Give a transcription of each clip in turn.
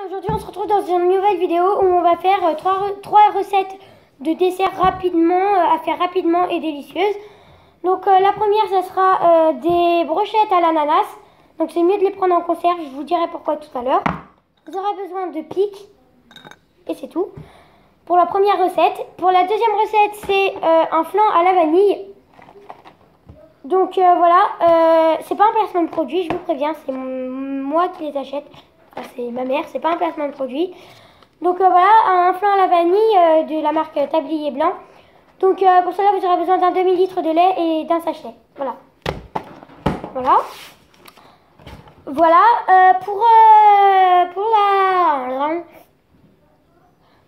Aujourd'hui on se retrouve dans une nouvelle vidéo où on va faire trois recettes de dessert rapidement, à faire rapidement et délicieuses. Donc la première ça sera des brochettes à l'ananas. Donc c'est mieux de les prendre en conserve, je vous dirai pourquoi tout à l'heure. Vous aurez besoin de pics et c'est tout pour la première recette. Pour la deuxième recette c'est un flan à la vanille. Donc voilà, c'est pas un placement de produit, je vous préviens, c'est moi qui les achète. Enfin, c'est ma mère, c'est pas un placement de produit. Donc voilà, un flan à la vanille de la marque Tablier Blanc. Donc pour cela, vous aurez besoin d'un demi-litre de lait et d'un sachet. Voilà. Voilà. Voilà.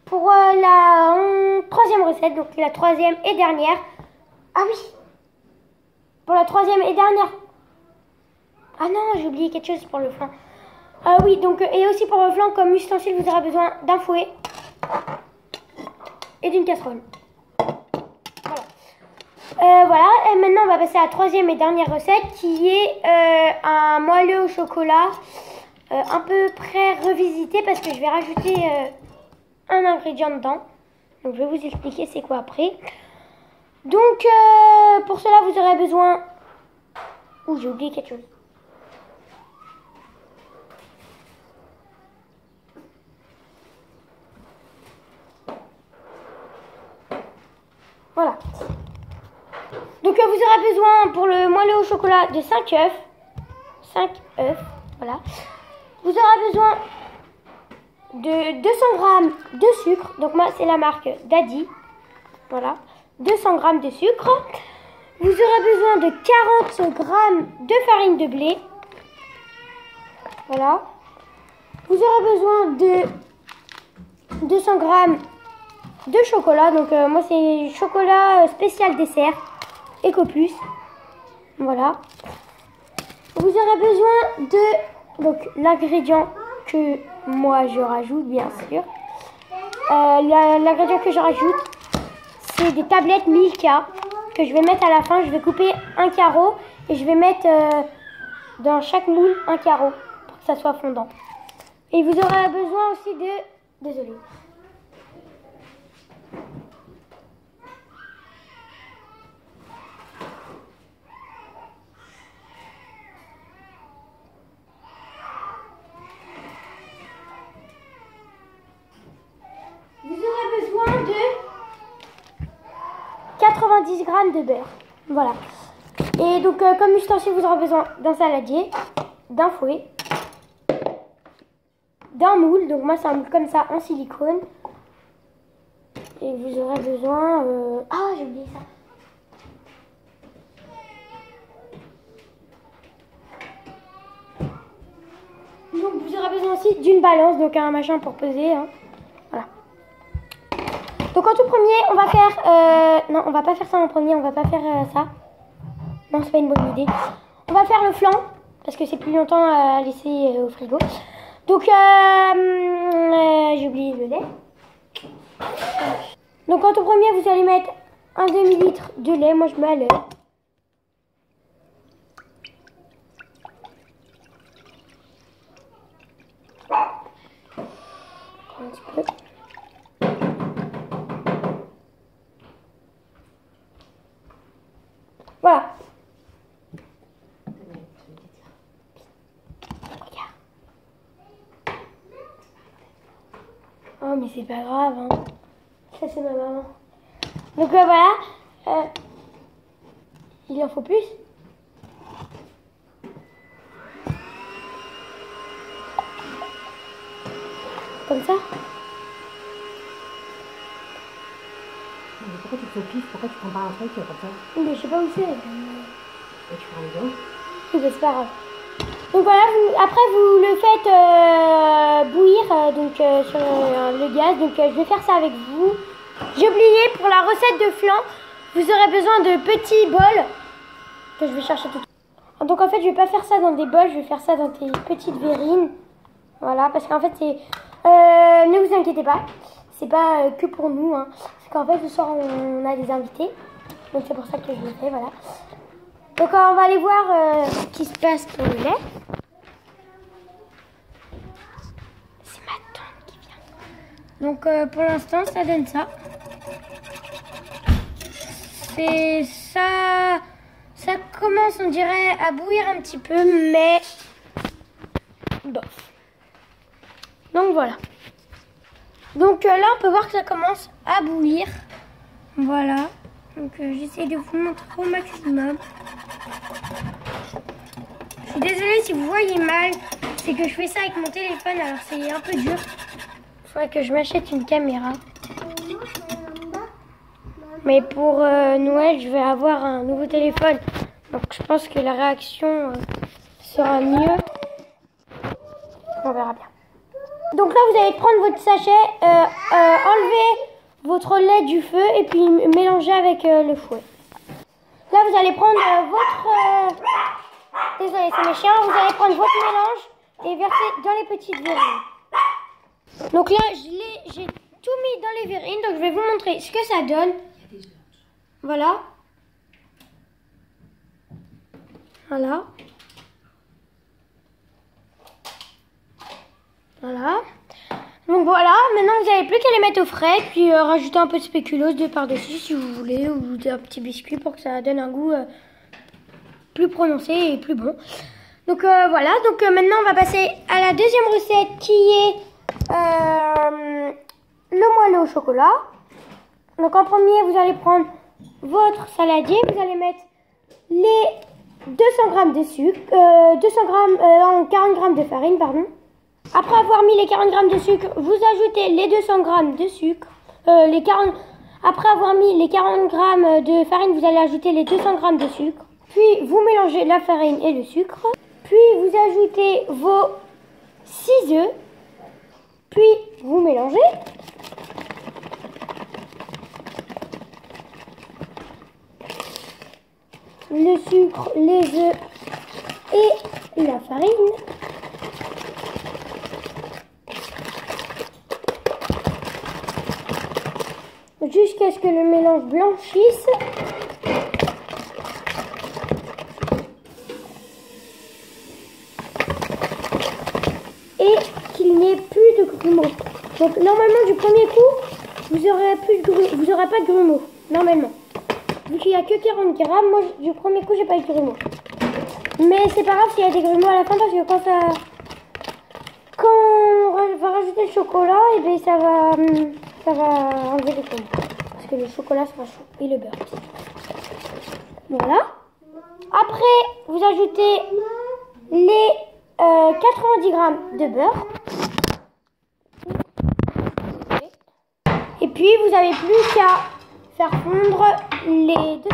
Pour la troisième recette, donc la troisième et dernière. Ah oui. Pour la troisième et dernière. Ah non, j'ai oublié quelque chose pour le flan. Oui, donc, et aussi pour le flan, comme ustensile, vous aurez besoin d'un fouet et d'une casserole. Voilà, et maintenant on va passer à la troisième et dernière recette qui est un moelleux au chocolat un peu près revisité parce que je vais rajouter un ingrédient dedans. Donc je vais vous expliquer c'est quoi après. Donc pour cela vous aurez besoin... Ouh, j'ai oublié quelque chose. Voilà. Donc vous aurez besoin pour le moelleux au chocolat de 5 œufs. 5 œufs, voilà. Vous aurez besoin de 200 g de sucre. Donc moi c'est la marque Daddy. Voilà. 200 g de sucre. Vous aurez besoin de 40 g de farine de blé. Voilà. Vous aurez besoin de 200 g de chocolat. Donc moi c'est chocolat spécial dessert Eco Plus. Voilà. Vous aurez besoin de donc l'ingrédient que moi je rajoute bien sûr. L'ingrédient que je rajoute c'est des tablettes Milka que je vais mettre à la fin. Je vais couper un carreau et je vais mettre dans chaque moule un carreau pour que ça soit fondant. Et vous aurez besoin aussi de... Désolée. Vous aurez besoin de 90 g de beurre. Voilà. Et donc, comme ustensile, vous aurez besoin d'un saladier, d'un fouet, d'un moule. Donc, moi, c'est un moule comme ça en silicone. Et vous aurez besoin... Ah, j'ai oublié ça. Donc, vous aurez besoin aussi d'une balance, donc un machin pour peser. Hein. Voilà. Donc en tout premier, on va faire... non, on va pas faire ça en premier, on va pas faire ça. Non, c'est pas une bonne idée. On va faire le flan, parce que c'est plus longtemps à laisser au frigo. Donc, j'ai oublié le lait. Donc en tout premier, vous allez mettre un demi-litre de lait. Moi, je mets à l'heure. Un petit peu. Voilà. Regarde. Oh mais c'est pas grave hein. Ça c'est ma maman. Donc voilà. Il en faut plus. Comme ça. Mais pourquoi tu te fais pif? Pourquoi tu prends pas un truc comme ça? Mais je sais pas où c'est. Et tu prends les deux? Oui, bah, c'est pas grave. Donc voilà, après vous le faites bouillir sur le gaz. Donc je vais faire ça avec vous. J'ai oublié, pour la recette de flan, vous aurez besoin de petits bols que je vais chercher tout de suite. Donc en fait, je vais pas faire ça dans des bols, je vais faire ça dans des petites verrines. Voilà, parce qu'en fait, c'est... ne vous inquiétez pas, c'est pas que pour nous. Hein. C'est qu'en fait, ce soir, on a des invités. Donc c'est pour ça que je le fais, voilà. Donc on va aller voir ce qui se passe pour le lait. C'est ma Donc pour l'instant, ça donne ça. C'est ça. Ça commence, on dirait, à bouillir un petit peu, mais bof. Donc voilà. Donc là, on peut voir que ça commence à bouillir. Voilà. Donc j'essaie de vous montrer au maximum. Je suis désolée si vous voyez mal. C'est que je fais ça avec mon téléphone, alors c'est un peu dur. Il faudrait que je m'achète une caméra. Mais pour Noël, je vais avoir un nouveau téléphone. Donc je pense que la réaction sera mieux. On verra bien. Donc là, vous allez prendre votre sachet, enlever votre lait du feu et puis mélanger avec le fouet. Là, vous allez prendre votre... Désolée, c'est mes chiens. Vous allez prendre votre mélange et verser dans les petites verrines. Donc là, j'ai tout mis dans les verrines. Donc je vais vous montrer ce que ça donne. Voilà. Voilà. Voilà. Donc voilà, maintenant vous n'avez plus qu'à les mettre au frais, puis rajouter un peu de spéculoos de par-dessus si vous voulez, ou un petit biscuit pour que ça donne un goût plus prononcé et plus bon. Donc voilà, donc maintenant on va passer à la deuxième recette qui est le moelleux au chocolat. Donc en premier, vous allez prendre votre saladier, vous allez mettre les 200 g de sucre, 40 g de farine, pardon. Après avoir mis les 40 g de sucre, vous ajoutez les 200 g de sucre. Après avoir mis les 40 g de farine, vous allez ajouter les 200 g de sucre. Puis vous mélangez la farine et le sucre. Puis vous ajoutez vos 6 œufs. Puis vous mélangez. Le sucre, les œufs et la farine. Jusqu'à ce que le mélange blanchisse. Et qu'il n'y ait plus de grumeaux. Donc normalement du premier coup, vous n'aurez pas de grumeaux. Normalement. Vu qu'il n'y a que 40 grammes, moi du premier coup j'ai pas eu de grumeaux. Mais c'est pas grave s'il y a des grumeaux à la fin parce que quand on va rajouter le chocolat, et bien ça va enlever les grumeaux. Parce que le chocolat sera chaud et le beurre. Voilà. Après, vous ajoutez les 90 g de beurre. Et puis, vous n'avez plus qu'à faire fondre les 200 g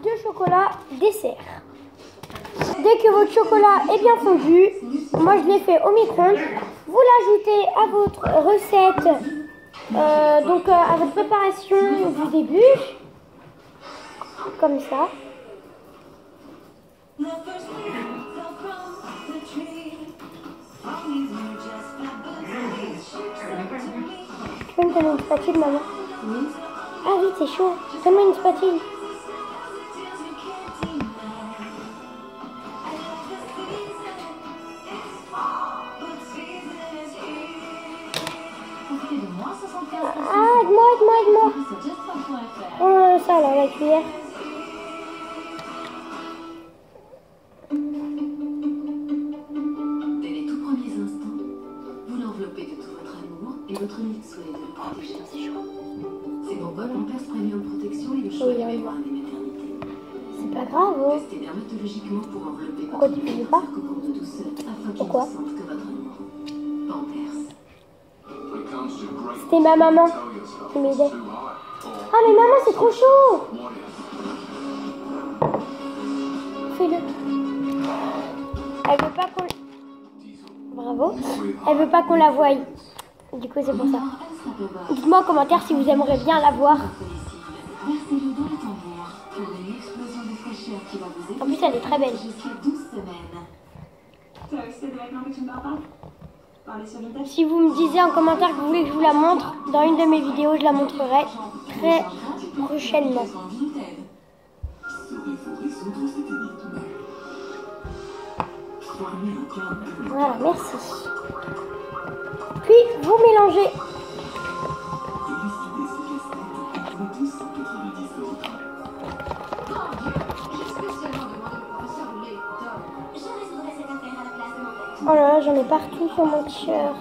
de chocolat dessert. Dès que votre chocolat est bien fondu, moi je l'ai fait au micro-ondes, vous l'ajoutez à votre recette, donc à votre préparation du début, comme ça. Tu peux me donner une spatule, maman? Oui. Ah oui, c'est chaud. Donne-moi une spatule. Ah, aide-moi. Oh, ça là, la cuillère. Dès les tout premiers instants, vous l'enveloppez de tout votre amour et votre unique souhait de le protéger. C'est chaud. C'est pourquoi Pampers Premium Protection est le choix numéro 1 des maternités. C'est pas grave, oh. Testé dermatologiquement pour envelopper Pourquoi tu faisais pas? cocon de douceur afin qu'il Pourquoi? ne sente que votre amour. Pampers. C'était ma maman qui m'aidait. Ah mais maman, c'est trop chaud. Fais-le. Elle veut pas qu'on... Bravo. Elle veut pas qu'on la voie. Du coup c'est pour ça. Dites-moi en commentaire si vous aimeriez bien la voir. En plus elle est très belle. Si vous me disiez en commentaire que vous voulez que je vous la montre, dans une de mes vidéos, je la montrerai très prochainement. Voilà, merci. Puis vous mélangez partout sur mon t-shirt.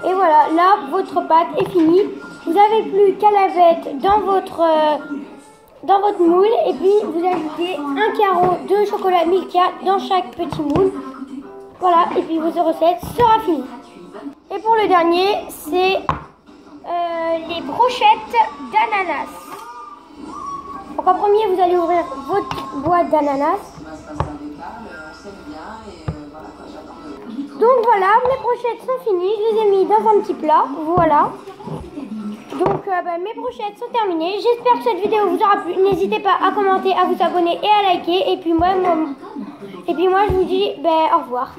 Et voilà, là, votre pâte est finie. Vous n'avez plus qu'à la mettre dans votre moule. Et puis, vous ajoutez un carreau de chocolat Milka dans chaque petit moule. Voilà, et puis votre recette sera finie. Et pour le dernier, c'est les brochettes d'ananas. Donc en premier, vous allez ouvrir votre boîte d'ananas. Donc voilà, mes brochettes sont finies. Je les ai mis dans un petit plat. Voilà. Donc mes brochettes sont terminées. J'espère que cette vidéo vous aura plu. N'hésitez pas à commenter, à vous abonner et à liker. Et puis moi je vous dis au revoir.